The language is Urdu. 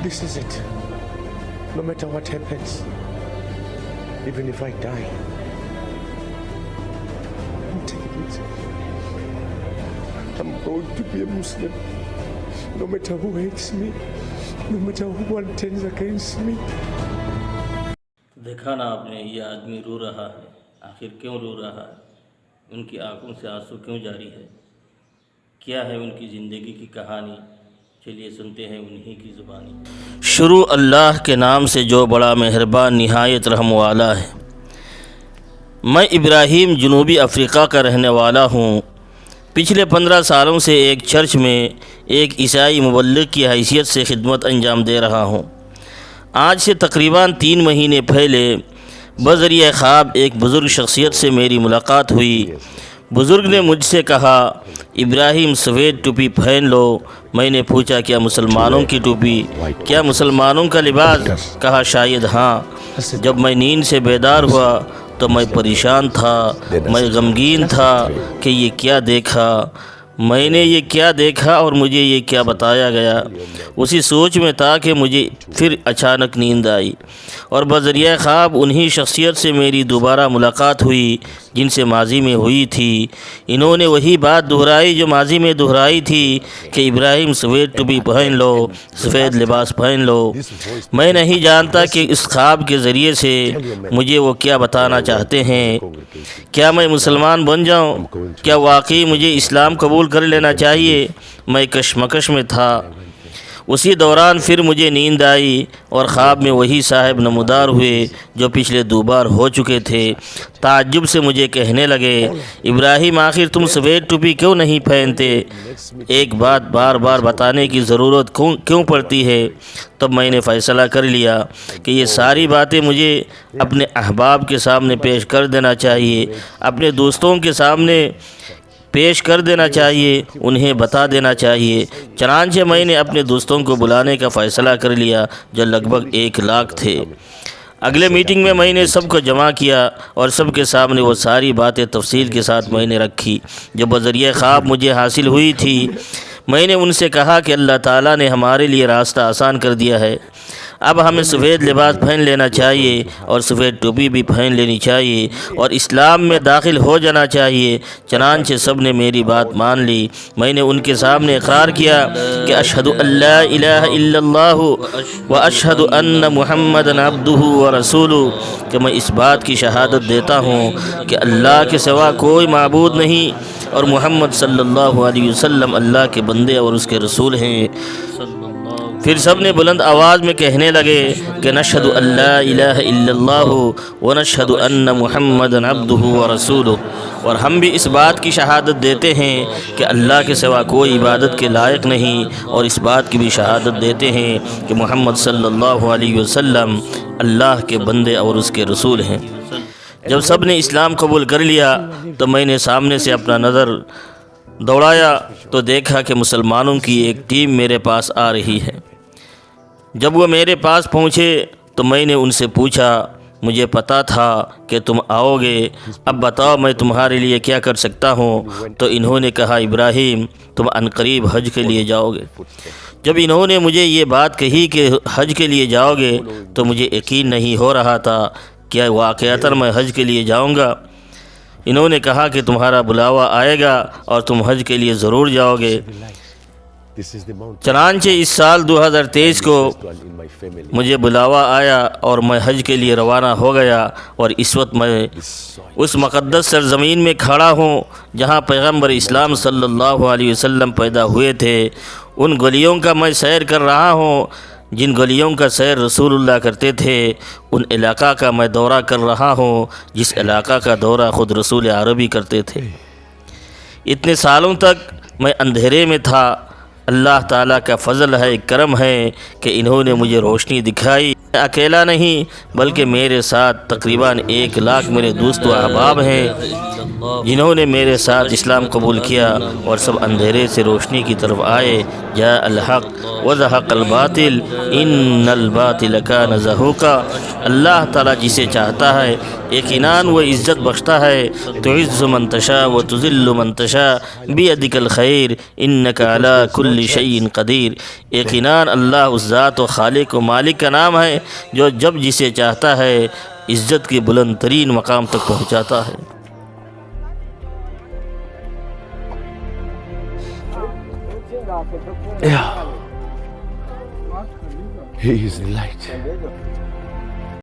This is it. No matter what happens, even if I die, I'm taking it. I'm going to be a Muslim. No matter who hates me, no matter who turns against me. دیکھا نا آپ نے یہ آدمی رو رہا ہے، آخر کیوں رو رہا ہے؟ ان کی آنکھوں سے آنسو کیوں جاری ہے؟ کیا ہے ان کی زندگی کی کہانی؟ چلیے سنتے ہیں انہی کی زبانی۔ شروع اللہ کے نام سے جو بڑا مہربان نہایت رحم والا ہے۔ میں ابراہیم جنوبی افریقہ کا رہنے والا ہوں۔ پچھلے 15 سالوں سے ایک چرچ میں ایک عیسائی مبلغ کی حیثیت سے خدمت انجام دے رہا ہوں۔ آج سے تقریباً 3 مہینے پہلے بذریعہ خواب ایک بزرگ شخصیت سے میری ملاقات ہوئی۔ بزرگ نے مجھ سے کہا، ابراہیم سفید ٹوپی پہن لو۔ میں نے پوچھا، کیا مسلمانوں کی ٹوپی؟ کیا مسلمانوں کا لباس؟ کہا، شاید ہاں۔ جب میں نیند سے بیدار ہوا تو میں پریشان تھا، میں غمگین تھا کہ یہ کیا دیکھا، میں نے یہ کیا دیکھا اور مجھے یہ کیا بتایا گیا۔ اسی سوچ میں تھا کہ مجھے پھر اچانک نیند آئی اور بذریعہ خواب انہی شخصیت سے میری دوبارہ ملاقات ہوئی جن سے ماضی میں ہوئی تھی۔ انہوں نے وہی بات دہرائی جو ماضی میں دہرائی تھی کہ ابراہیم سفید ٹوپی پہن لو، سفید لباس پہن لو۔ میں نہیں جانتا کہ اس خواب کے ذریعے سے مجھے وہ کیا بتانا چاہتے ہیں۔ کیا میں مسلمان بن جاؤں؟ کیا واقعی مجھے اسلام قبول کر لینا چاہیے؟ میں کشمکش میں تھا۔ اسی دوران پھر مجھے نیند آئی اور خواب میں وہی صاحب نمودار ہوئے جو پچھلے 2 بار ہو چکے تھے۔ تعجب سے مجھے کہنے لگے، ابراہیم آخر تم سفید ٹوپی کیوں نہیں پہنتے؟ ایک بات بار بار بتانے کی ضرورت کیوں پڑتی ہے؟ تب میں نے فیصلہ کر لیا کہ یہ ساری باتیں مجھے اپنے احباب کے سامنے پیش کر دینا چاہیے، اپنے دوستوں کے سامنے پیش کر دینا چاہیے، انہیں بتا دینا چاہیے۔ چنانچہ میں نے اپنے دوستوں کو بلانے کا فیصلہ کر لیا جو لگ بھگ 1 لاکھ تھے۔ اگلے میٹنگ میں نے سب کو جمع کیا اور سب کے سامنے وہ ساری باتیں تفصیل کے ساتھ میں نے رکھی جو بذریعہ خواب مجھے حاصل ہوئی تھی۔ میں نے ان سے کہا کہ اللہ تعالیٰ نے ہمارے لیے راستہ آسان کر دیا ہے، اب ہمیں سفید لباس پہن لینا چاہیے اور سفید ٹوپی بھی پہن لینی چاہیے اور اسلام میں داخل ہو جانا چاہیے۔ چنانچہ سب نے میری بات مان لی۔ میں نے ان کے سامنے اقرار کیا کہ اشہد ان لا الہ الا اللہ و اشہد ان محمد عبدہ و رسولہ، کہ میں اس بات کی شہادت دیتا ہوں کہ اللہ کے سوا کوئی معبود نہیں اور محمد صلی اللہ علیہ وسلم اللہ کے بندے اور اس کے رسول ہیں۔ پھر سب نے بلند آواز میں کہنے لگے کہ نشہد ان لا الہ الا اللہ و نشہد ان محمد عبدہ و رسولہ، اور ہم بھی اس بات کی شہادت دیتے ہیں کہ اللہ کے سوا کوئی عبادت کے لائق نہیں، اور اس بات کی بھی شہادت دیتے ہیں کہ محمد صلی اللہ علیہ وسلم اللہ کے بندے اور اس کے رسول ہیں۔ جب سب نے اسلام قبول کر لیا تو میں نے سامنے سے اپنا نظر دوڑایا تو دیکھا کہ مسلمانوں کی ایک ٹیم میرے پاس آ رہی ہے۔ جب وہ میرے پاس پہنچے تو میں نے ان سے پوچھا، مجھے پتا تھا کہ تم آؤ گے، اب بتاؤ میں تمہارے لیے کیا کر سکتا ہوں؟ تو انہوں نے کہا، ابراہیم تم عنقریب حج کے لیے جاؤ گے۔ جب انہوں نے مجھے یہ بات کہی کہ حج کے لیے جاؤ گے تو مجھے یقین نہیں ہو رہا تھا کہ واقعتاً میں حج کے لیے جاؤں گا۔ انہوں نے کہا کہ تمہارا بلاوا آئے گا اور تم حج کے لیے ضرور جاؤ گے۔ چنانچہ اس سال 2023 کو مجھے بلاوا آیا اور میں حج کے لیے روانہ ہو گیا، اور اس وقت میں اس مقدس سرزمین میں کھڑا ہوں جہاں پیغمبر اسلام صلی اللہ علیہ وسلم پیدا ہوئے تھے۔ ان گلیوں کا میں سیر کر رہا ہوں جن گلیوں کا سیر رسول اللہ کرتے تھے، ان علاقہ کا میں دورہ کر رہا ہوں جس علاقہ کا دورہ خود رسول عربی کرتے تھے۔ اتنے سالوں تک میں اندھیرے میں تھا، اللہ تعالیٰ کا فضل ہے، کرم ہے کہ انہوں نے مجھے روشنی دکھائی۔ اکیلا نہیں بلکہ میرے ساتھ تقریباً 1 لاکھ میرے دوست و احباب ہیں جنہوں نے میرے ساتھ اسلام قبول کیا اور سب اندھیرے سے روشنی کی طرف آئے۔ جاء الحق وزهق الباطل ان الباطل کان زہوقا۔ اللہ تعالیٰ جسے چاہتا ہے یقیناً وہ عزت بخشتا ہے، تعز من تشاء و تذل من تشاء بیدک الخیر انک علی کل شیء قدیر۔ یقیناً اللہ اس ذات و خالق و مالک کا نام ہے جو جب جسے چاہتا ہے عزت کے بلند ترین مقام تک پہنچاتا ہے۔ He is light.